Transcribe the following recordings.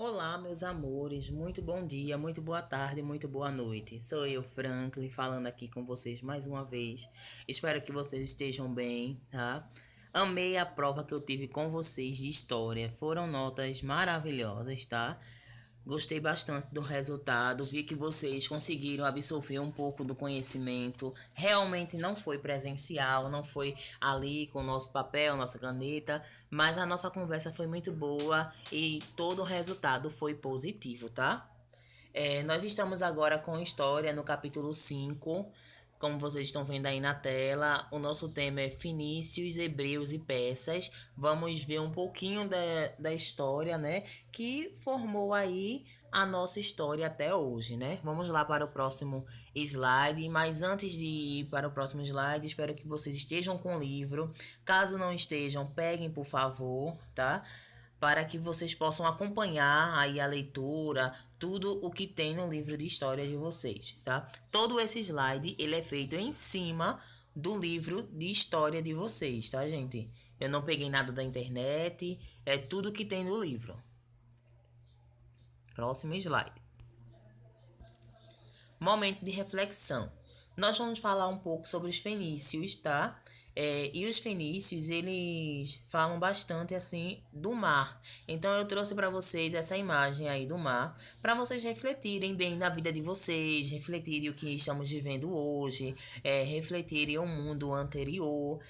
Olá, meus amores, muito bom dia, muito boa tarde, muito boa noite. Sou eu, Franklin, falando aqui com vocês mais uma vez. Espero que vocês estejam bem, tá? Amei a prova que eu tive com vocês de história, foram notas maravilhosas, tá? Gostei bastante do resultado, vi que vocês conseguiram absorver um pouco do conhecimento. Realmente não foi presencial, não foi ali com o nosso papel, nossa caneta, mas a nossa conversa foi muito boa e todo o resultado foi positivo, tá? Nós estamos agora com história no capítulo 5. Como vocês estão vendo aí na tela, o nosso tema é Fenícios, Hebreus e Persas. Vamos ver um pouquinho da história, né? Que formou aí a nossa história até hoje, né? Vamos lá para o próximo slide. Mas antes de ir para o próximo slide, espero que vocês estejam com o livro. Caso não estejam, peguem por favor, tá? Para que vocês possam acompanhar aí a leitura, tudo o que tem no livro de história de vocês, tá? Todo esse slide, ele é feito em cima do livro de história de vocês, tá, gente? Eu não peguei nada da internet, é tudo que tem no livro. Próximo slide. Momento de reflexão. Nós vamos falar um pouco sobre os fenícios, tá? E os fenícios, eles falam bastante assim do mar. Então eu trouxe para vocês essa imagem aí do mar, para vocês refletirem bem na vida de vocês, refletirem o que estamos vivendo hoje, refletirem o mundo anterior,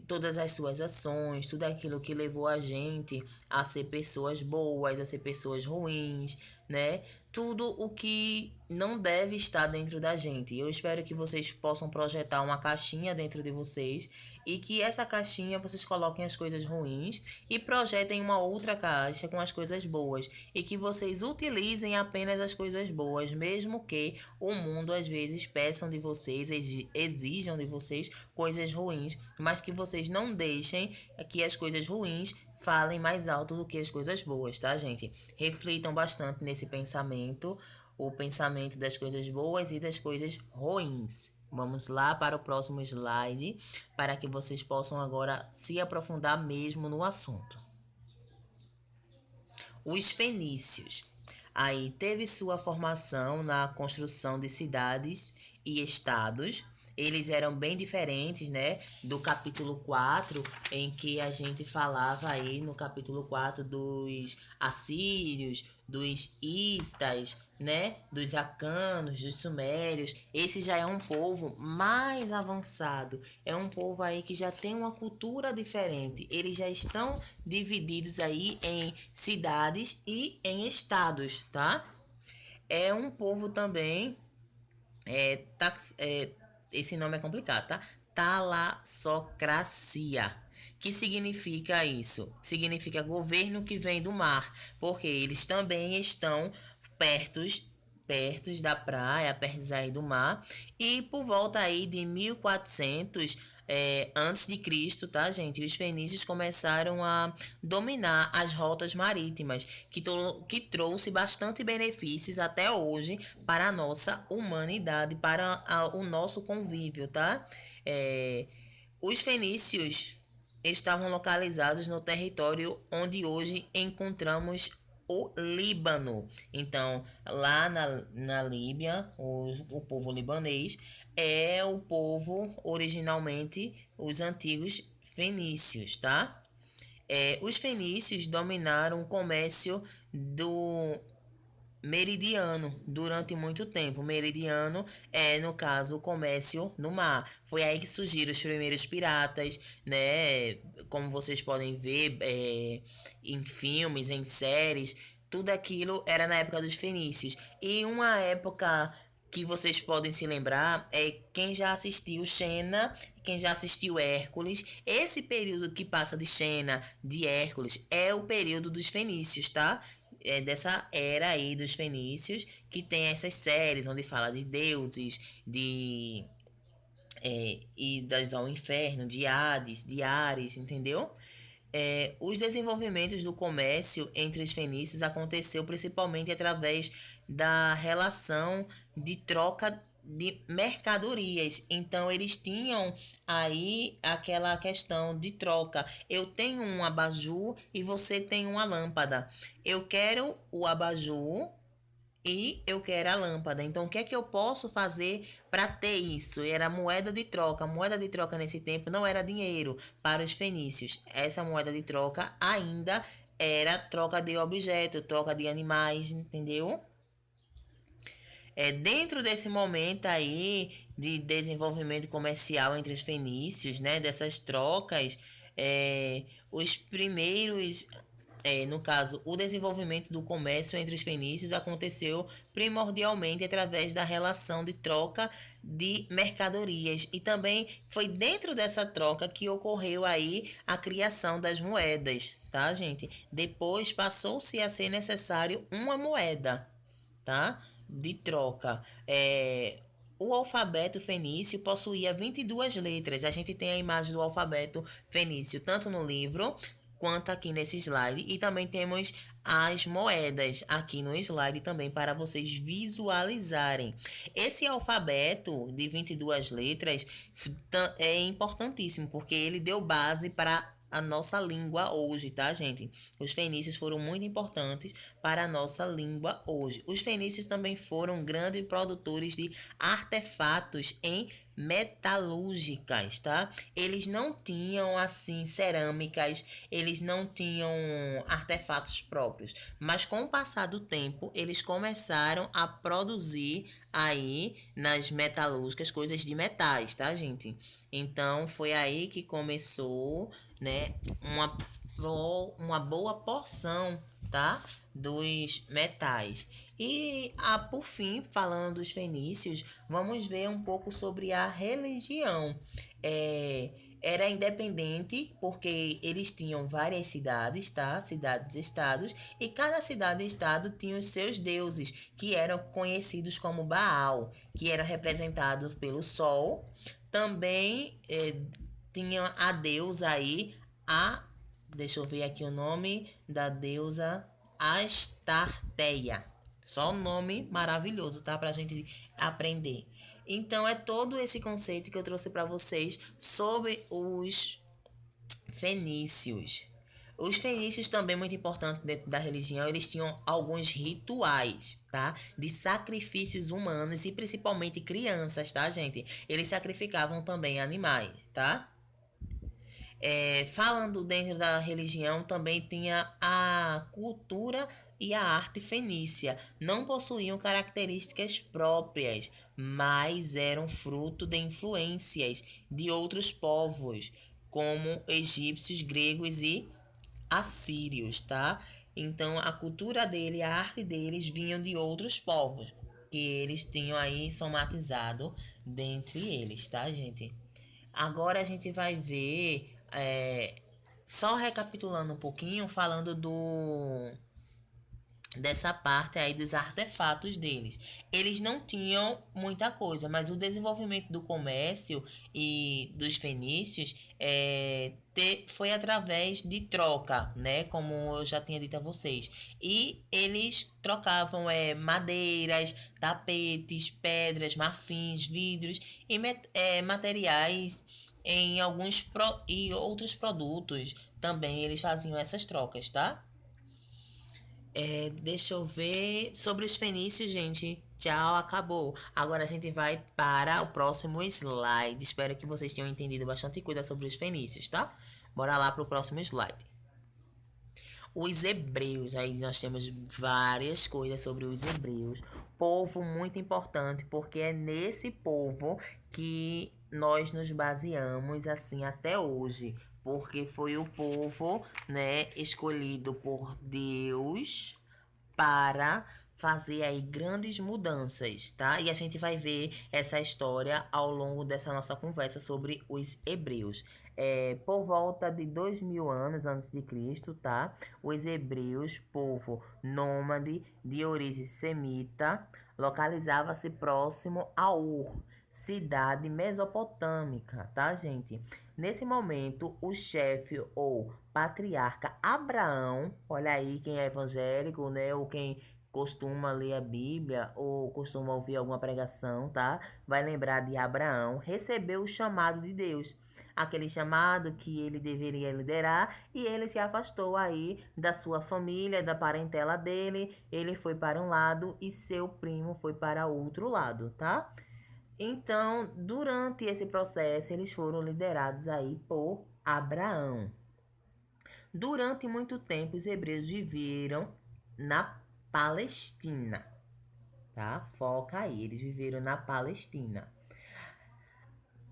todas as suas ações, tudo aquilo que levou a gente a ser pessoas boas, a ser pessoas ruins, né? Tudo o que não deve estar dentro da gente. Eu espero que vocês possam projetar uma caixinha dentro de vocês e que essa caixinha vocês coloquem as coisas ruins e projetem uma outra caixa com as coisas boas e que vocês utilizem apenas as coisas boas, mesmo que o mundo às vezes peçam de vocês, exijam de vocês coisas ruins, mas que vocês não deixem que as coisas ruins falem mais alto do que as coisas boas, tá, gente? Reflitam bastante nesse pensamento, o pensamento das coisas boas e das coisas ruins. Vamos lá para o próximo slide, para que vocês possam agora se aprofundar mesmo no assunto. Os fenícios. Aí teve sua formação na construção de cidades e estados. Eles eram bem diferentes, né, do capítulo 4, em que a gente falava aí no capítulo 4 dos assírios, dos itas, né, dos acanos, dos sumérios. Esse já é um povo mais avançado, é um povo aí que já tem uma cultura diferente. Eles já estão divididos aí em cidades e em estados, tá? É um povo também, esse nome é complicado, tá? Talassocracia. Que significa isso? Significa governo que vem do mar, porque eles também estão perto perto da praia, perto aí do mar, e por volta aí de 1400 antes de Cristo, tá, gente? Os fenícios começaram a dominar as rotas marítimas, que trouxe bastante benefícios até hoje para a nossa humanidade, para o nosso convívio, tá? Os fenícios estavam localizados no território onde hoje encontramos o Líbano. Então, lá na Líbia, o povo libanês é o povo originalmente os antigos fenícios, tá? Os fenícios dominaram o comércio do meridiano durante muito tempo. Meridiano é, no caso, o comércio no mar. Foi aí que surgiram os primeiros piratas, né? Como vocês podem ver em filmes, em séries, tudo aquilo era na época dos fenícios. E uma época que vocês podem se lembrar é quem já assistiu Xena, quem já assistiu Hércules. Esse período que passa de Xena, de Hércules, é o período dos fenícios, tá? Dessa era aí dos fenícios, que tem essas séries onde fala de deuses, idas ao inferno, de Ares, entendeu? Os desenvolvimentos do comércio entre os fenícios aconteceu principalmente através da relação de troca de mercadorias. Então eles tinham aí aquela questão de troca. Eu tenho um abajur e você tem uma lâmpada. Eu quero o abajur e eu quero a lâmpada. Então, o que é que eu posso fazer para ter isso? Era moeda de troca. A moeda de troca nesse tempo não era dinheiro para os fenícios. Essa moeda de troca ainda era troca de objeto, troca de animais, entendeu? Dentro desse momento aí de desenvolvimento comercial entre os fenícios, né, dessas trocas, os primeiros, no caso, o desenvolvimento do comércio entre os fenícios aconteceu primordialmente através da relação de troca de mercadorias e também foi dentro dessa troca que ocorreu aí a criação das moedas, tá, gente? Depois passou-se a ser necessário uma moeda, tá? De troca. O alfabeto fenício possuía 22 letras. A gente tem a imagem do alfabeto fenício tanto no livro quanto aqui nesse slide. E também temos as moedas aqui no slide também para vocês visualizarem. Esse alfabeto de 22 letras é importantíssimo porque ele deu base para a nossa língua hoje, tá, gente? Os fenícios foram muito importantes para a nossa língua hoje. Os fenícios também foram grandes produtores de artefatos em metalúrgicas, tá? Eles não tinham assim cerâmicas, eles não tinham artefatos próprios, mas com o passar do tempo, eles começaram a produzir aí nas metalúrgicas coisas de metais, tá, gente? Então foi aí que começou, né, uma boa porção, tá, dos metais. E por fim, falando dos fenícios, vamos ver um pouco sobre a religião. Era independente porque eles tinham várias cidades, tá? Cidades-estados, e cada cidade-estado tinha os seus deuses, que eram conhecidos como Baal, que eram representados pelo sol. Também tinha a deusa aí, deixa eu ver aqui o nome da deusa Astarteia. Só um nome maravilhoso, tá? Pra gente aprender. Então, é todo esse conceito que eu trouxe para vocês sobre os fenícios. Os fenícios também, muito importante dentro da religião, eles tinham alguns rituais, tá? De sacrifícios humanos e principalmente crianças, tá, gente? Eles sacrificavam também animais, tá? Falando dentro da religião, também tinha a cultura e a arte fenícia. Não possuíam características próprias, mas eram fruto de influências de outros povos, como egípcios, gregos e assírios, tá? Então, a cultura dele, a arte deles vinham de outros povos, que eles tinham aí somatizado dentre eles, tá, gente? Agora a gente vai ver, só recapitulando um pouquinho, falando dessa parte aí dos artefatos deles. Eles não tinham muita coisa, mas o desenvolvimento do comércio e dos fenícios foi através de troca, né? Como eu já tinha dito a vocês. E eles trocavam madeiras, tapetes, pedras, marfins, vidros e materiais em e outros produtos. Também eles faziam essas trocas, tá? Deixa eu ver. Sobre os fenícios, gente. Tchau, acabou. Agora a gente vai para o próximo slide. Espero que vocês tenham entendido bastante coisa sobre os fenícios, tá? Bora lá para o próximo slide. Os hebreus. Aí nós temos várias coisas sobre os hebreus. Povo muito importante, porque é nesse povo que nós nos baseamos assim até hoje, porque foi o povo, né, escolhido por Deus para fazer aí grandes mudanças, tá? E a gente vai ver essa história ao longo dessa nossa conversa sobre os hebreus. Por volta de 2000 anos antes de Cristo, tá? Os hebreus, povo nômade de origem semita, localizava-se próximo a Ur, cidade mesopotâmica, tá, gente? Nesse momento, o chefe ou patriarca Abraão, olha aí quem é evangélico, né, ou quem costuma ler a Bíblia ou costuma ouvir alguma pregação, tá? Vai lembrar de Abraão, recebeu o chamado de Deus. Aquele chamado que ele deveria liderar, e ele se afastou aí da sua família, da parentela dele. Ele foi para um lado e seu primo foi para outro lado, tá? Então, durante esse processo, eles foram liderados aí por Abraão. Durante muito tempo, os hebreus viveram na Palestina, tá? Foca aí, eles viveram na Palestina.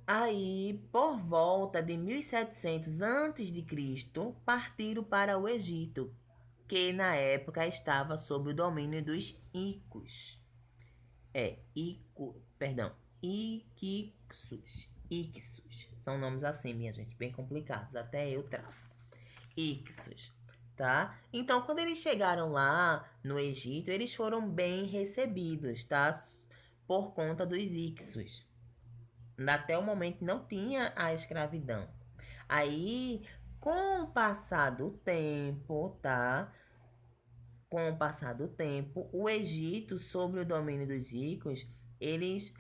Aí, por volta de 1700 a.C., partiram para o Egito, que na época estava sob o domínio dos Icos. Iquixos. Ixos. São nomes assim, minha gente, bem complicados, até eu travo. Ixos, tá? Então, quando eles chegaram lá no Egito, eles foram bem recebidos, tá? Por conta dos Ixos. Até o momento não tinha a escravidão. Aí, com o passar do tempo, tá? Com o passar do tempo, o Egito, sob o domínio dos Icos, eles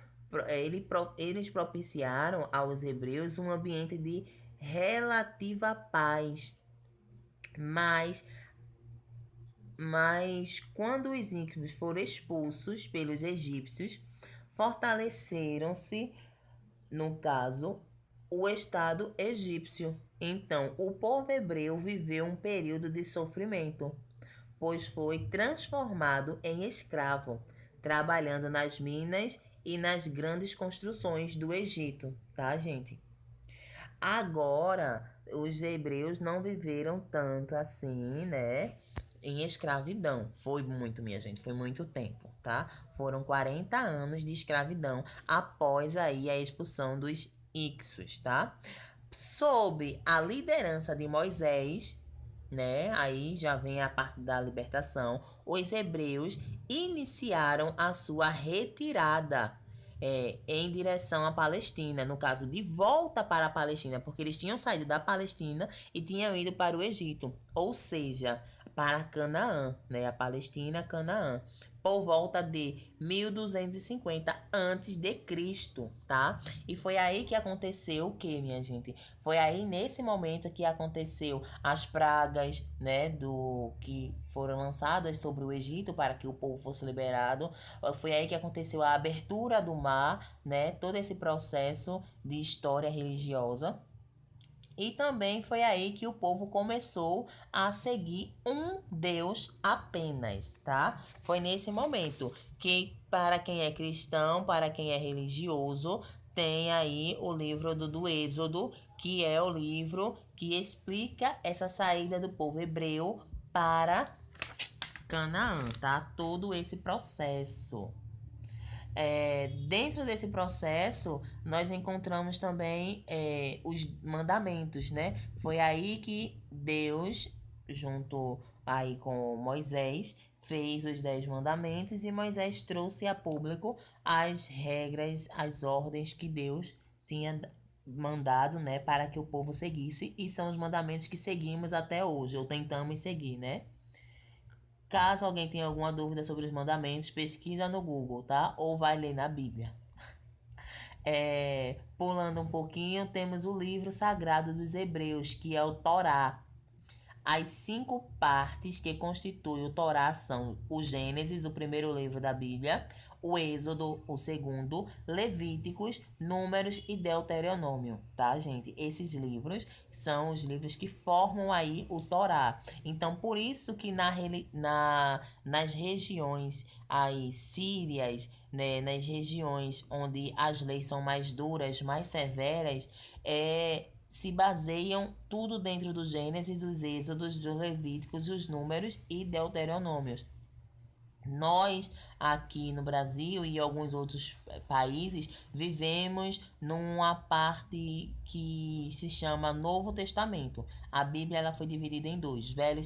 propiciaram aos hebreus um ambiente de relativa paz. Mas quando os íncubos foram expulsos pelos egípcios, fortaleceram-se, no caso, o Estado egípcio. Então, o povo hebreu viveu um período de sofrimento, pois foi transformado em escravo, trabalhando nas minas e nas grandes construções do Egito, tá, gente? Agora, os hebreus não viveram tanto assim, né? Em escravidão. Foi muito, minha gente, foi muito tempo, tá? Foram 40 anos de escravidão após aí a expulsão dos Ixos, tá? Sob a liderança de Moisés, né? Aí já vem a parte da libertação. Os hebreus iniciaram a sua retirada em direção à Palestina, no caso, de volta para a Palestina, porque eles tinham saído da Palestina e tinham ido para o Egito, ou seja, para Canaã, né? A Palestina, Canaã, por volta de 1250 antes de Cristo, tá? E foi aí que aconteceu o que, minha gente? Foi aí nesse momento que aconteceu as pragas, né, do que foram lançadas sobre o Egito para que o povo fosse liberado. Foi aí que aconteceu a abertura do mar, né? Todo esse processo de história religiosa. E também foi aí que o povo começou a seguir um Deus apenas, tá? Foi nesse momento que, para quem é cristão, para quem é religioso, tem aí o livro do Êxodo, que é o livro que explica essa saída do povo hebreu para Canaã, tá? Todo esse processo. Dentro desse processo, nós encontramos também os mandamentos, né? Foi aí que Deus, junto aí com Moisés, fez os 10 mandamentos, e Moisés trouxe a público as regras, as ordens que Deus tinha mandado, né, para que o povo seguisse, e são os mandamentos que seguimos até hoje, ou tentamos seguir, né? Caso alguém tenha alguma dúvida sobre os mandamentos, pesquisa no Google, tá? Ou vai ler na Bíblia. Pulando um pouquinho, temos o livro sagrado dos Hebreus, que é o Torá. As 5 partes que constituem o Torá são o Gênesis, o primeiro livro da Bíblia, o Êxodo, o segundo, Levíticos, Números e Deuteronômio, tá, gente? Esses livros são os livros que formam aí o Torá. Então, por isso que nas regiões aí sírias, né, nas regiões onde as leis são mais duras, mais severas, se baseiam tudo dentro do Gênesis, dos Êxodos, dos Levíticos, dos Números e Deuteronômios. Nós, aqui no Brasil e alguns outros países, vivemos numa parte que se chama Novo Testamento. A Bíblia ela foi dividida em dois, Velho